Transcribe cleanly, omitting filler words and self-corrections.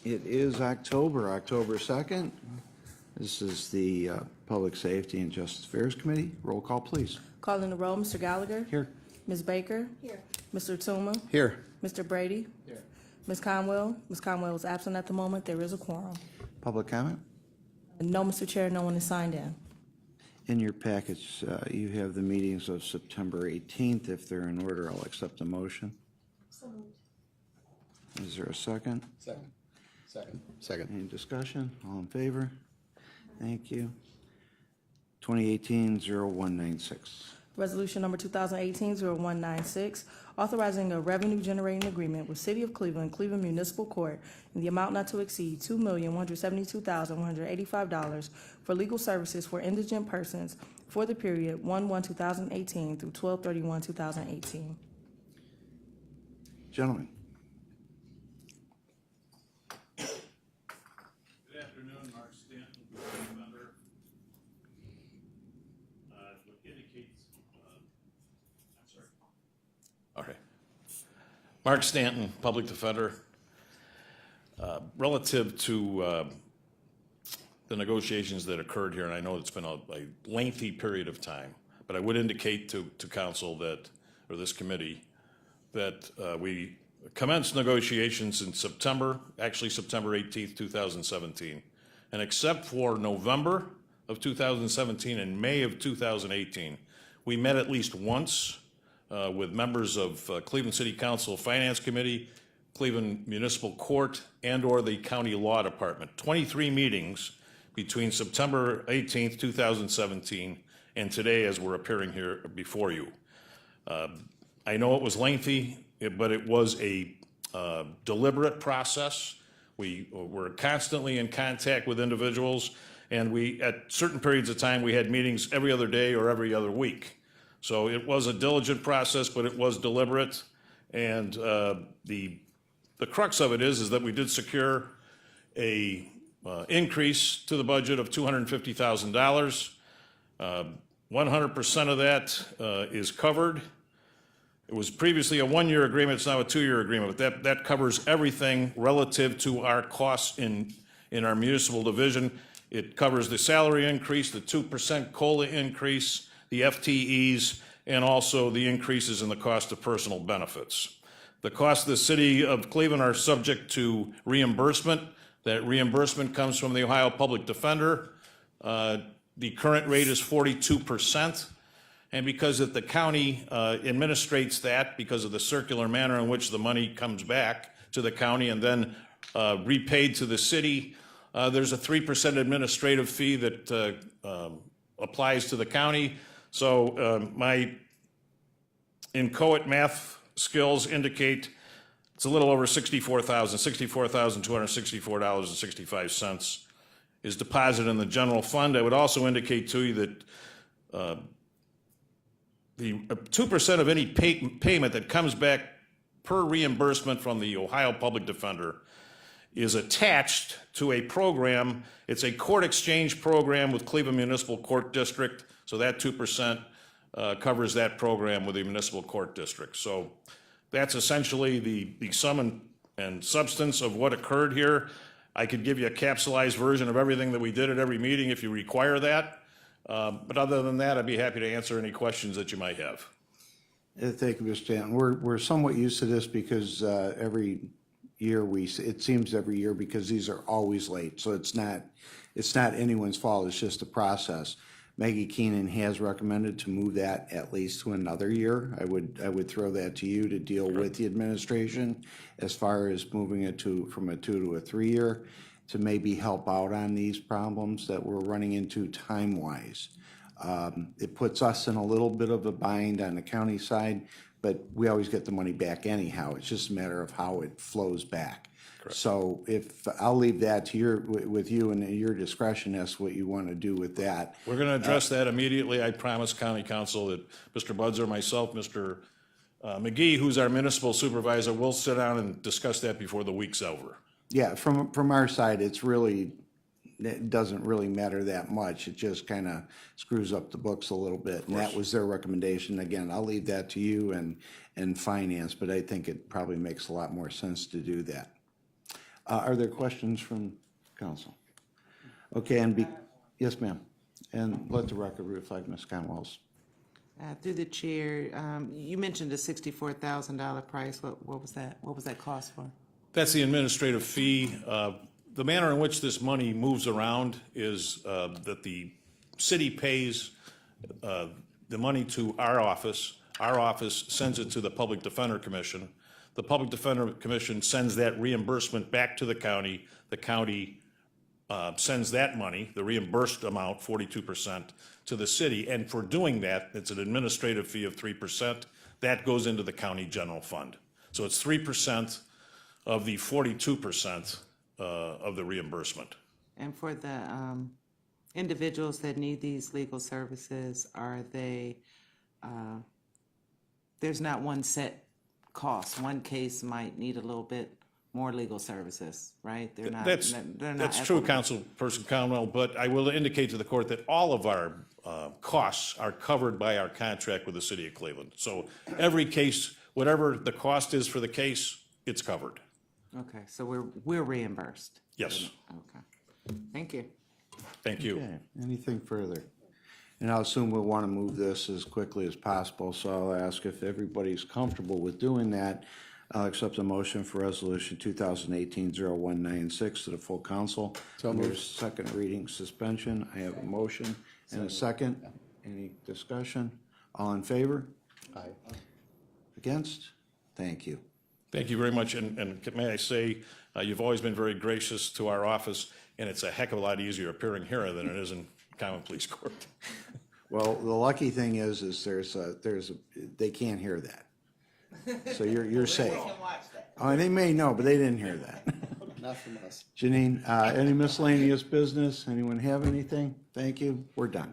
It is October 2nd. This is the Public Safety and Justice Affairs Committee. Roll call, please. Calling the roll, Mr. Gallagher. Here. Ms. Baker. Here. Mr. Tuma. Here. Mr. Brady. Here. Ms. Conwell. Ms. Conwell is absent at the moment. There is a quorum. Public comment? No, Mr. Chair, no one is signed in. In your package, you have the meetings of September 18th. If they're in order, I'll accept the motion. Is there a second? Second. Any discussion? All in favor? Thank you. 2018-0196. Resolution number 2018-0196, authorizing a revenue-generating agreement with City of Cleveland, Cleveland Municipal Court in the amount not to exceed $2,172,185 for legal services for indigent persons for the period 1/1/2018 through 12/31/2018. Gentlemen. Good afternoon, Mark Stanton, member. What indicates, I'm sorry. Okay. Mark Stanton, Public Defender. Relative to the negotiations that occurred here, and I know it's been a lengthy period of time, but I would indicate to council that, or this committee, that we commenced negotiations in September, actually September 18th, 2017. And except for November of 2017 and May of 2018, we met at least once with members of Cleveland City Council Finance Committee, Cleveland Municipal Court, and/or the County Law Department. 23 meetings between September 18th, 2017, and today as we're appearing here before you. I know it was lengthy, but it was a deliberate process. We were constantly in contact with individuals, and at certain periods of time, we had meetings every other day or every other week. So it was a diligent process, but it was deliberate. And the crux of it is that we did secure a increase to the budget of $250,000. 100% of that is covered. It was previously a one-year agreement, it's now a two-year agreement, but that covers everything relative to our costs in our municipal division. It covers the salary increase, the 2% COLA increase, the FTEs, and also the increases in the cost of personal benefits. The costs of the City of Cleveland are subject to reimbursement. That reimbursement comes from the Ohio Public Defender. The current rate is 42%. And because the county administrates that, because of the circular manner in which the money comes back to the county and then repaid to the city, there's a 3% administrative fee that applies to the county. So my inchoate math skills indicate it's a little over $64,264.65 is deposited in the general fund. I would also indicate to you that the 2% of any payment that comes back per reimbursement from the Ohio Public Defender is attached to a program. It's a court exchange program with Cleveland Municipal Court District. So that 2% covers that program with the Municipal Court District. So that's essentially the sum and substance of what occurred here. I could give you a capsulized version of everything that we did at every meeting if you require that. But other than that, I'd be happy to answer any questions that you might have. Thank you, Mr. Stanton. We're somewhat used to this because every year it seems every year because these are always late. So it's not anyone's fault. It's just a process. Maggie Keenan has recommended to move that at least to another year. I would throw that to you to deal with the administration as far as moving it from a 2 to a 3 year to maybe help out on these problems that we're running into time-wise. It puts us in a little bit of a bind on the county side, but we always get the money back anyhow. It's just a matter of how it flows back. Correct. So I'll leave that to with you and your discretion as to what you want to do with that. We're going to address that immediately. I promise County Council that Mr. Budzer, myself, Mr. McGee, who's our municipal supervisor, will sit down and discuss that before the week's over. Yeah, from our side, it doesn't really matter that much. It just kind of screws up the books a little bit. And that was their recommendation. Again, I'll leave that to you and finance, but I think it probably makes a lot more sense to do that. Are there questions from council? Okay, yes, ma'am. And let the record reflect Ms. Conwell's. Through the chair, you mentioned a $64,000 price. What was that? What was that cost for? That's the administrative fee. The manner in which this money moves around is that the city pays the money to our office sends it to the Public Defender Commission. The Public Defender Commission sends that reimbursement back to the county sends that money, the reimbursed amount, 42%, to the city. And for doing that, it's an administrative fee of 3%. That goes into the county general fund. So it's 3% of the 42% of the reimbursement. And for the individuals that need these legal services, are they, there's not one set cost. One case might need a little bit more legal services, right? They're not. That's true, Councilperson Conwell, but I will indicate to the court that all of our costs are covered by our contract with the city of Cleveland. So every case, whatever the cost is for the case, it's covered. Okay, so we're reimbursed. Yes. Okay, thank you. Thank you. Okay, anything further? And I'll assume we'll want to move this as quickly as possible, so I'll ask if everybody's comfortable with doing that. I'll accept a motion for resolution 2018-0196 to the full council. So moved. There's second reading suspension. I have a motion and a second. Any discussion? All in favor? Aye. Against? Thank you. Thank you very much, and may I say, you've always been very gracious to our office, and it's a heck of a lot easier appearing here than it is in common police court. Well, the lucky thing is they can't hear that. So you're safe. Oh, they may know, but they didn't hear that. Not from us. Janine, any miscellaneous business? Anyone have anything? Thank you. We're done.